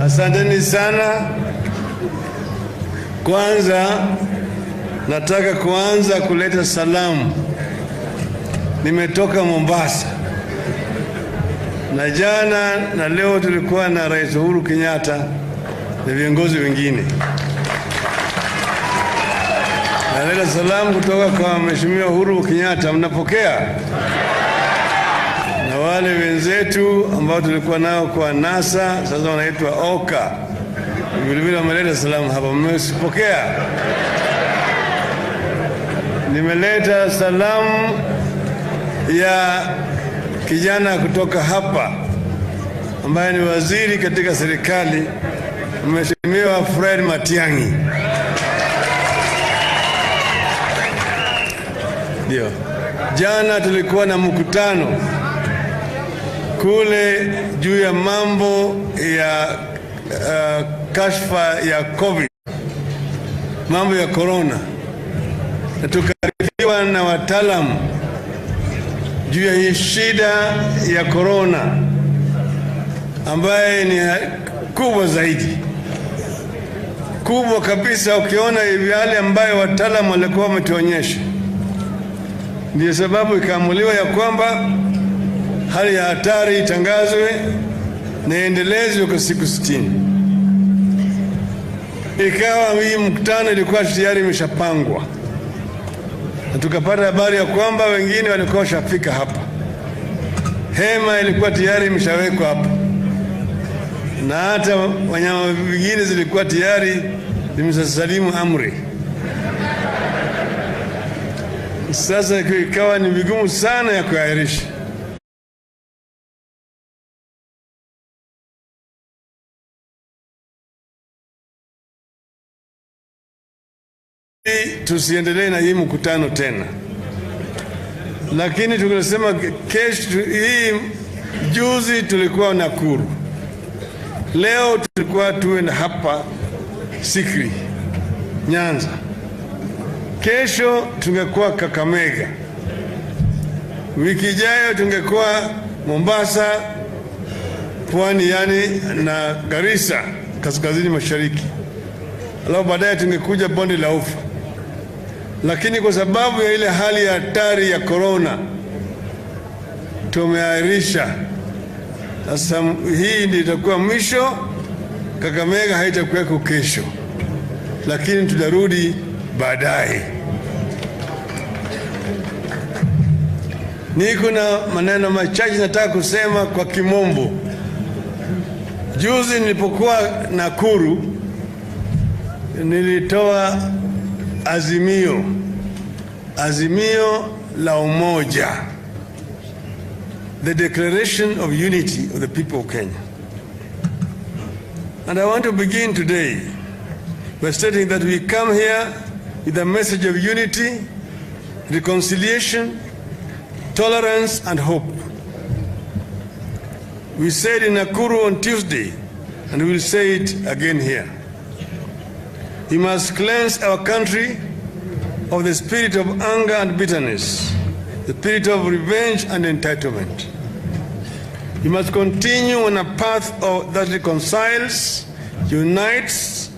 Asanteni sana. Kwanza nataka kuanza kuleta salamu. Nimetoka Mombasa, na jana na leo tulikuwa na Rais Uhuru Kenyatta na viongozi wengine. Naleta salamu kutoka kwa Mheshimiwa Uhuru Kenyatta, mnapokea? Na wale wenzetu ambao tulikuwa nao kwa NASA, sasa wanaitwa OKA, vilevile wameleta salamu hapa, mmesipokea? Nimeleta salamu ya kijana kutoka hapa ambaye ni waziri katika serikali, Mheshimiwa Fred Matiang'i. Ndio. Jana tulikuwa na mkutano kule juu ya mambo ya kashfa ya COVID, mambo ya corona, na tukarifiwa na wataalamu juu ya hii shida ya corona ambaye ni kubwa zaidi, kubwa kabisa. Ukiona yale ambayo wataalamu walikuwa wametuonyesha, ndio sababu ikaamuliwa ya kwamba hali ya hatari itangazwe na endelezwe kwa siku 60. Ikawa hii mkutano ilikuwa tayari imeshapangwa, na tukapata habari ya kwamba wengine walikuwa washafika hapa. Hema ilikuwa tayari imeshawekwa hapa, na hata wanyama wengine zilikuwa tayari zimesalimu amri. Sasa ikawa ni vigumu sana ya kuahirisha. Tusiendelee na hii mkutano tena, lakini tukasema kesho. Hii juzi tulikuwa Nakuru, leo tulikuwa tuwe hapa Sikri, Nyanza, kesho tungekuwa Kakamega, wiki ijayo tungekuwa Mombasa, pwani yani na Garissa kaskazini mashariki, alafu baadaye tungekuja bonde la Ufa. Lakini kwa sababu ya ile hali ya hatari ya corona tumeahirisha. Sasa hii ndio itakuwa mwisho. Kakamega haitakuweko kesho, lakini tutarudi baadaye. Niko na maneno machache nataka kusema kwa kimombo. Juzi nilipokuwa Nakuru nilitoa Azimio La Umoja, the declaration of unity of the people of Kenya. And I want to begin today by stating that we come here with a message of unity, reconciliation, tolerance, and hope. We said in Nakuru on Tuesday, and we will say it again here. We must cleanse our country of the spirit of anger and bitterness, the spirit of revenge and entitlement. We must continue on a path that reconciles, unites,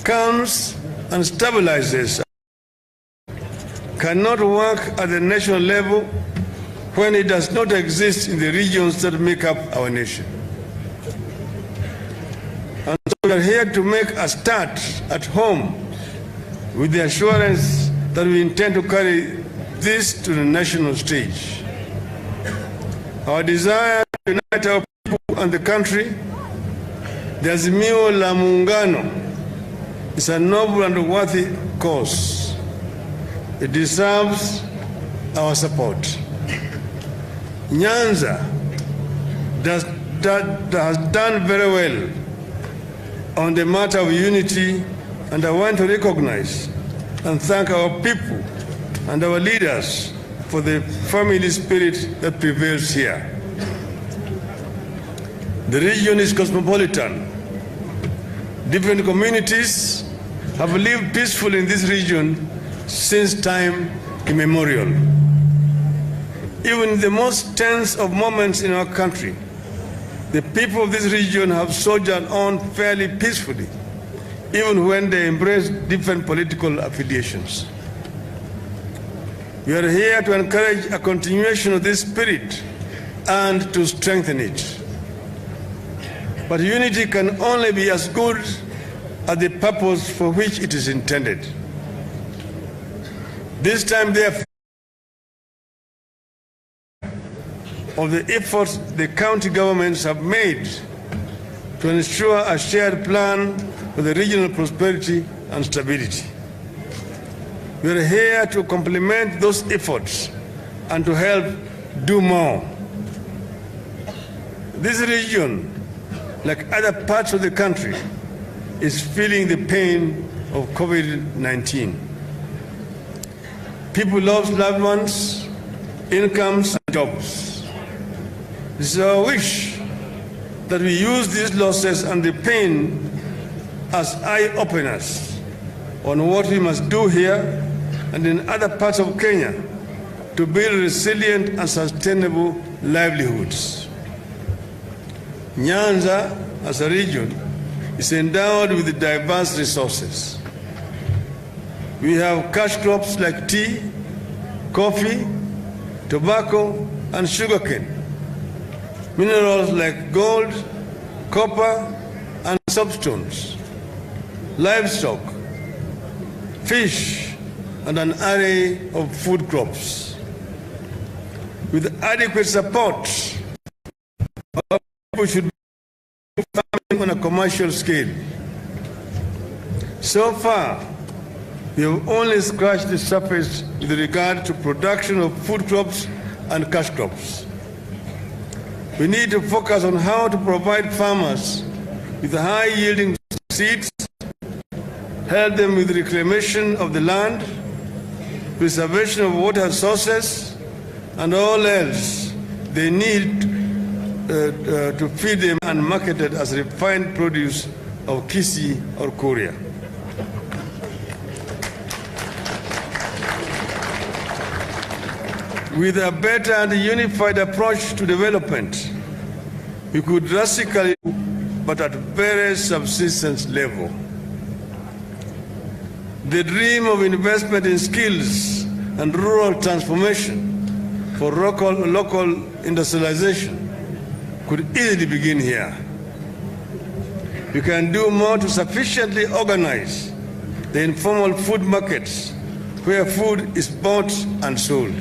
calms, and stabilizes. Cannot work at the national level when it does not exist in the regions that make up our nation. And so we are here to make a start at home with the assurance that we intend to carry this to the national stage. Our desire to unite our people and the country, the Azimio La Umoja, is a noble and worthy cause. It deserves our support. Nyanza has done very well on the matter of unity, and I want to recognize and thank our people and our leaders for the family spirit that prevails here. The region is cosmopolitan. Different communities have lived peacefully in this region since time immemorial. Even in the most tense of moments in our country, The people of this region have soldiered on fairly peacefully, even when they embrace different political affiliations. We are here to encourage a continuation of this spirit and to strengthen it. But unity can only be as good as the purpose for which it is intended. This time, therefore, of the efforts the county governments have made to ensure a shared plan for the regional prosperity and stability. We are here to complement those efforts and to help do more. This region, like other parts of the country, is feeling the pain of COVID-19. People lost loved ones, incomes, and jobs. It is our wish that we use these losses and the pain as eye-openers on what we must do here and in other parts of Kenya to build resilient and sustainable livelihoods. Nyanza, as a region, is endowed with diverse resources. We have cash crops like tea, coffee, tobacco, and sugarcane, minerals like gold, copper, and soapstones, livestock, fish, and an array of food crops. With adequate support, people should be farming on a commercial scale. So far, we have only scratched the surface with regard to production of food crops and cash crops. We need to focus on how to provide farmers with high-yielding seeds, help them with reclamation of the land, preservation of water sources, and all else they need to feed them and market it as refined produce of Kisii or Korea. With a better and unified approach to development, we could drastically, but at very subsistence level. The dream of investment in skills and rural transformation for local industrialization could easily begin here. We can do more to sufficiently organize the informal food markets where food is bought and sold.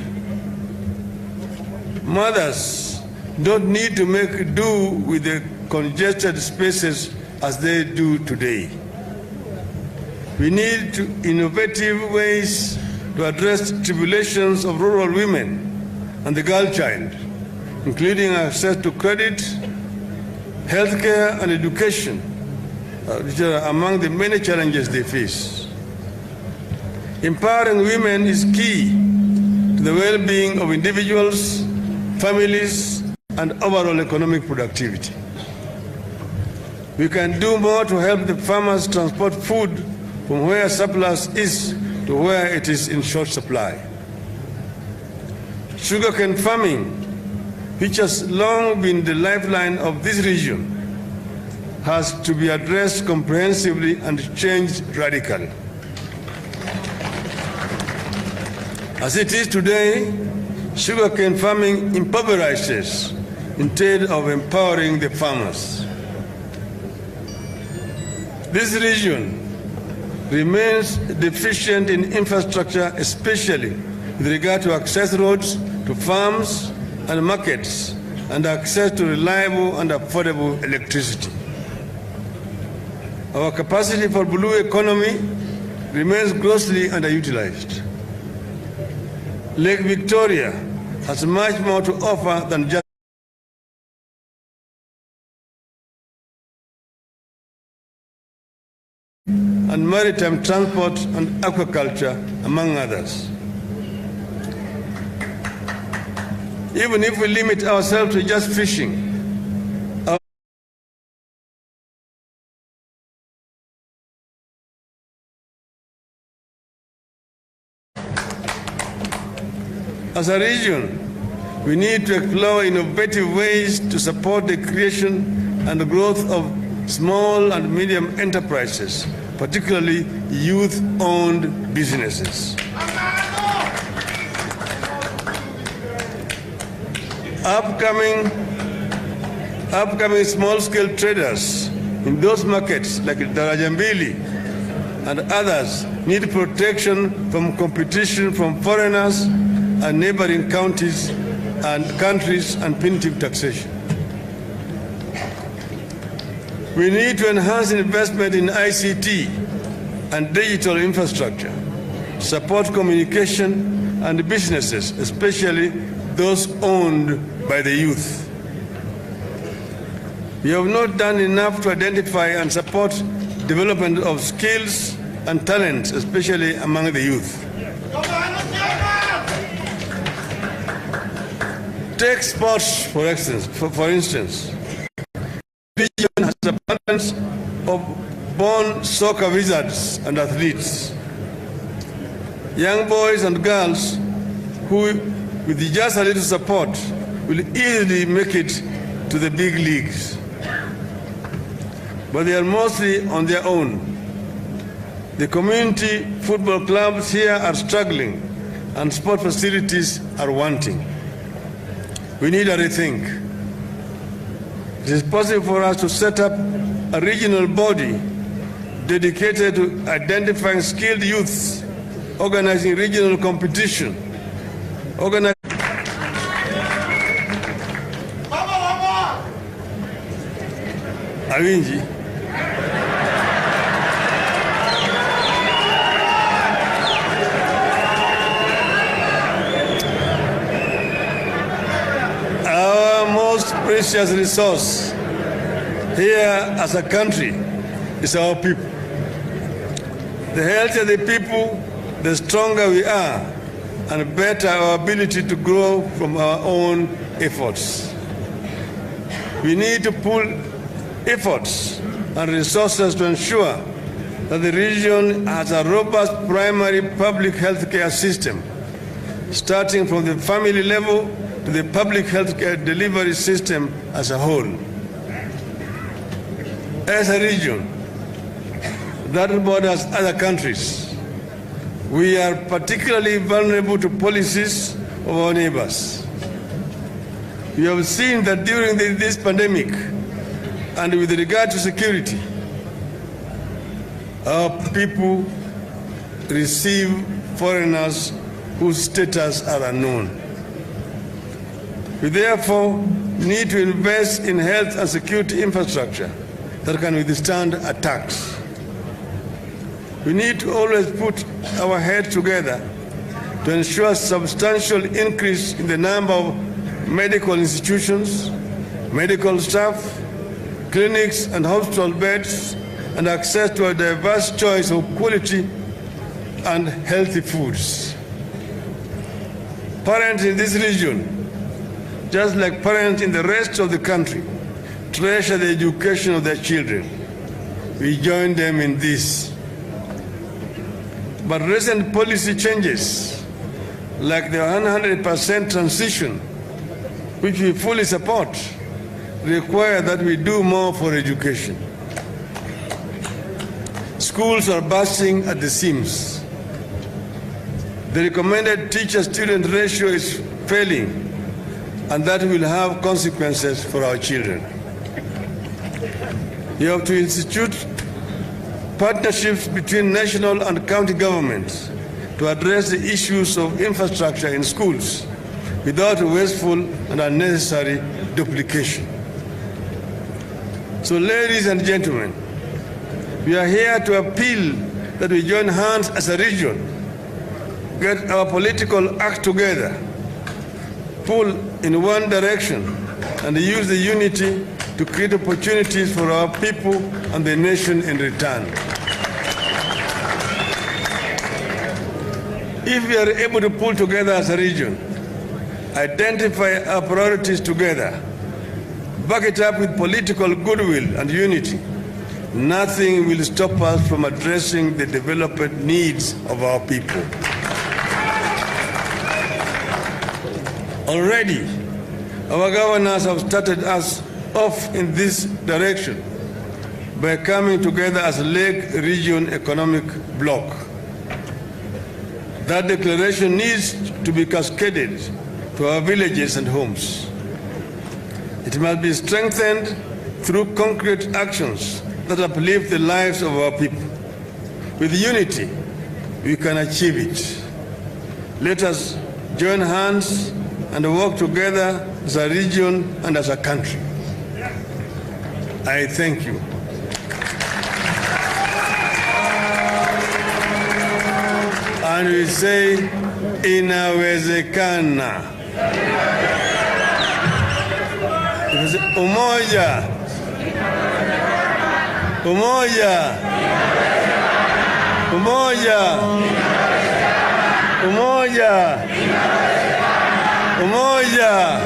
Mothers don't need to make do with the congested spaces as they do today. We need innovative ways to address tribulations of rural women and the girl child, including access to credit, healthcare, and education, which are among the many challenges they face. Empowering women is key to the well-being of individuals, families, and overall economic productivity. We can do more to help the farmers transport food from where surplus is to where it is in short supply. Sugarcane farming, which has long been the lifeline of this region, has to be addressed comprehensively and changed radically. As it is today, sugarcane farming impoverishes instead of empowering the farmers. This region remains deficient in infrastructure, especially with regard to access roads to farms and markets and access to reliable and affordable electricity. Our capacity for blue economy remains grossly underutilized. Lake Victoria has much more to offer than just and maritime transport and aquaculture, among others. Even if we limit ourselves to just fishing, as a region, We need to explore innovative ways to support the creation and the growth of small and medium enterprises, particularly youth-owned businesses. Upcoming small-scale traders in those markets like Darajambili and others need protection from competition from foreigners and neighboring counties and countries and punitive taxation. We need to enhance investment in ICT and digital infrastructure, support communication and businesses, especially those owned by the youth. We have not done enough to identify and support development of skills and talents, especially among the youth. Take sports, for instance. The region has abundance of born soccer wizards and athletes. Young boys and girls who, with just a little support, will easily make it to the big leagues. But they are mostly on their own. The community football clubs here are struggling and sport facilities are wanting. We need a rethink. It is possible for us to set up a regional body dedicated to identifying skilled youths, organizing regional competition, Awinji. Our most precious resource here as a country is our people. The healthier the people, the stronger we are, and better our ability to grow from our own efforts. We need to pool efforts and resources to ensure that the region has a robust primary public health care system, starting from the family level to the public health care delivery system as a whole. As a region that borders other countries, we are particularly vulnerable to policies of our neighbors. We have seen that during this pandemic, and with regard to security, our people receive foreigners whose status are unknown. We therefore need to invest in health and security infrastructure that can withstand attacks. We need to always put our heads together to ensure substantial increase in the number of medical institutions, medical staff, clinics and hospital beds, and access to a diverse choice of quality and healthy foods. Parents in this region, just like parents in the rest of the country, treasure the education of their children. We join them in this. But recent policy changes, like the 100% transition, which we fully support, require that we do more for education. Schools are bursting at the seams. The recommended teacher-student ratio is failing, and that will have consequences for our children. You have to institute partnerships between national and county governments to address the issues of infrastructure in schools without wasteful and unnecessary duplication. So, ladies and gentlemen, we are here to appeal that we join hands as a region, get our political act together, pull in one direction, and use the unity to create opportunities for our people and the nation in return. If we are able to pull together as a region, identify our priorities together, back it up with political goodwill and unity, nothing will stop us from addressing the development needs of our people. Already, our governors have started us off in this direction by coming together as a Lake Region Economic Bloc. That declaration needs to be cascaded to our villages and homes. It must be strengthened through concrete actions that uplift the lives of our people. With unity, we can achieve it. Let us join hands and work together as a region and as a country. I thank you. And we say, Inawezekana. Umoja. Umoja. Umoja. Umoja. Umoja.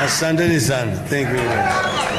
Asanteni sana. Thank you very much.